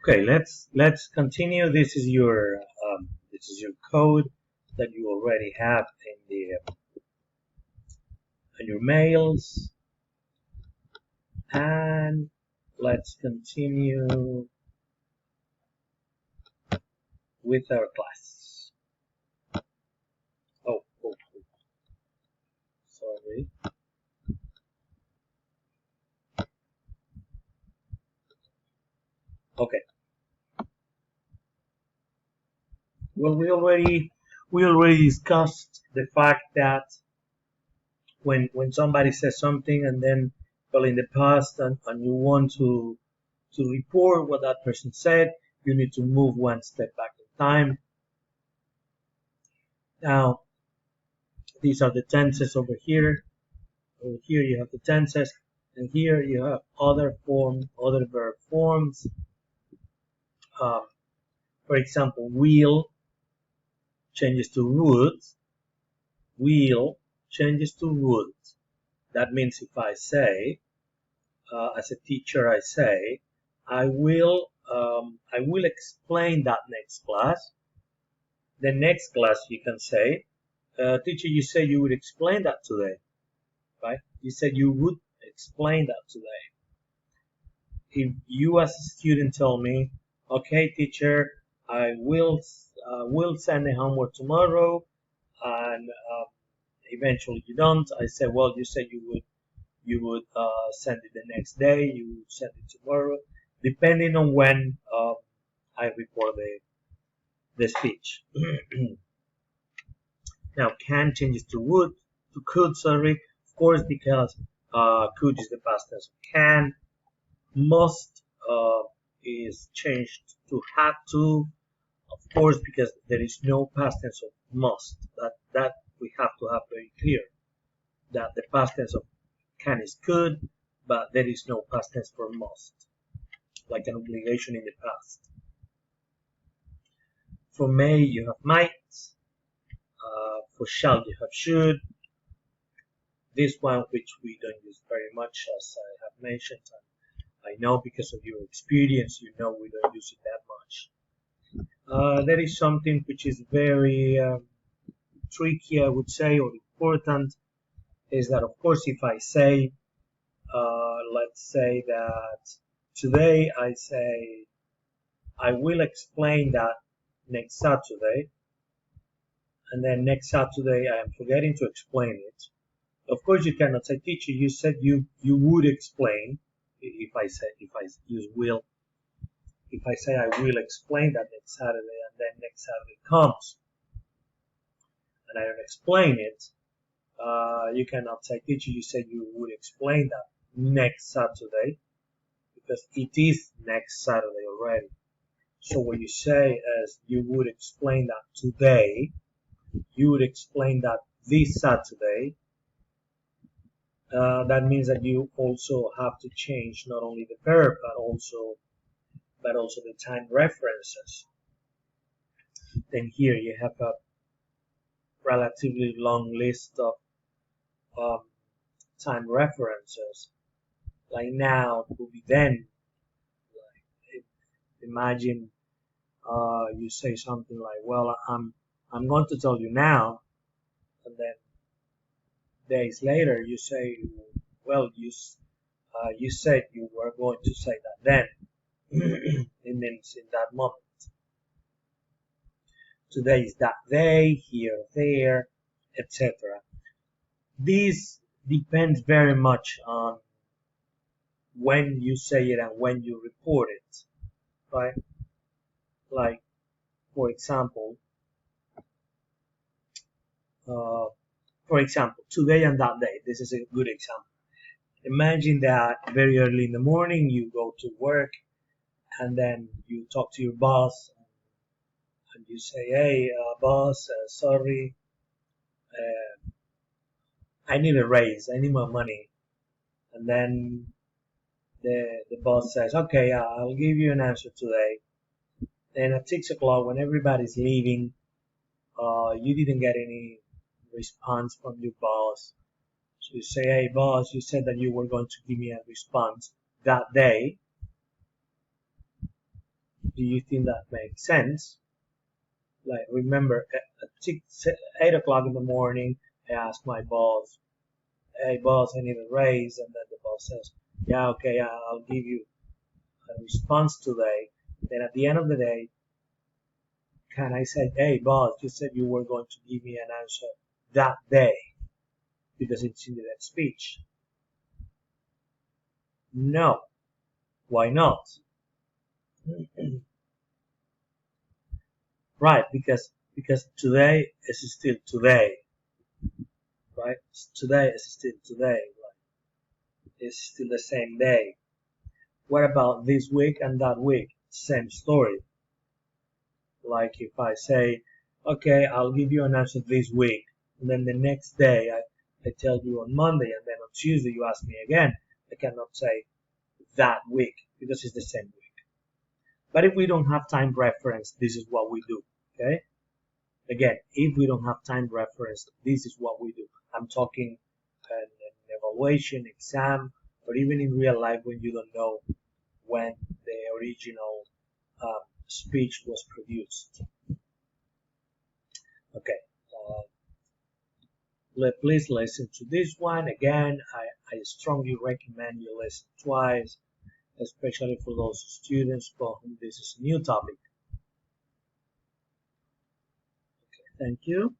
Okay, let's continue. This is your code that you already have in your mails, and let's continue with our class. Oh, sorry. Okay. Well, we already discussed the fact that when somebody says something and then well in the past and you want to report what that person said, you need to move one step back in time. Now these are the tenses over here. Over here you have the tenses, and here you have other verb forms. For example, will changes to would. Will changes to would. That means if I say, as a teacher, I say, I will explain that next class. The next class you can say, teacher, you said you would explain that today, right? You said you would explain that today. If you as a student tell me, okay, teacher, I will send the homework tomorrow, and eventually you don't, I say, well, you said you would send it the next day, you would send it tomorrow, depending on when I report the speech. Now, can changes to would, to could, sorry, of course, because could is the past tense of can. Must is changed to had to, of course, because there is no past tense of must. That we have to have very clear, that the past tense of can is could, but there is no past tense for must, like an obligation in the past. For may, you have might. For shall, you have should. This one, which we don't use very much, as I have mentioned, and I know because of your experience, you know we don't use it that much. There is something which is very tricky, I would say, or important, is that, of course, if I say, let's say that today I say, I will explain that next Saturday, and then next Saturday I am forgetting to explain it. Of course, you cannot say, teacher, you said you would explain. If I use will, if I say I will explain that next Saturday, and then next Saturday comes and I don't explain it, you cannot say, teacher, you said you would explain that next Saturday, because it is next Saturday already. So what you say is, you would explain that today, you would explain that this Saturday. That means that you also have to change not only the verb but also the time references. Then here you have a relatively long list of time references. Like now will be then. Like, imagine you say something like, well, I'm going to tell you now, and then days later you say, well, you said you were going to say that then. It means in that moment. Today is that day, here, there, etc. This depends very much on when you say it and when you report it, right? Like, for example, today and that day. This is a good example. Imagine that very early in the morning you go to work, and then you talk to your boss, and you say, hey, boss, sorry, I need a raise, I need more money. And then the boss says, okay, I'll give you an answer today. Then at 6 o'clock, when everybody's leaving, you didn't get any response from your boss. So you say, hey, boss, you said that you were going to give me a response that day. Do you think that makes sense? Like, remember, at 8 o'clock in the morning, I asked my boss, hey boss, I need a raise, and then the boss says, yeah, okay, I'll give you a response today. Then at the end of the day, can I say, hey boss, you said you were going to give me an answer that day because it's in that speech? No. Why not? Right, because today is still today, right? Today is still today, right? It's still the same day. What about this week and that week? Same story. Like if I say, okay, I'll give you an answer this week, and then the next day I tell you on Monday, and then on Tuesday you ask me again, I cannot say that week because it's the same week. But if we don't have time reference, this is what we do, okay? Again, if we don't have time reference, this is what we do. I'm talking an evaluation, exam, or even in real life when you don't know when the original speech was produced. Okay, please listen to this one. Again, I strongly recommend you listen twice, especially for those students for whom this is a new topic. Okay, thank you.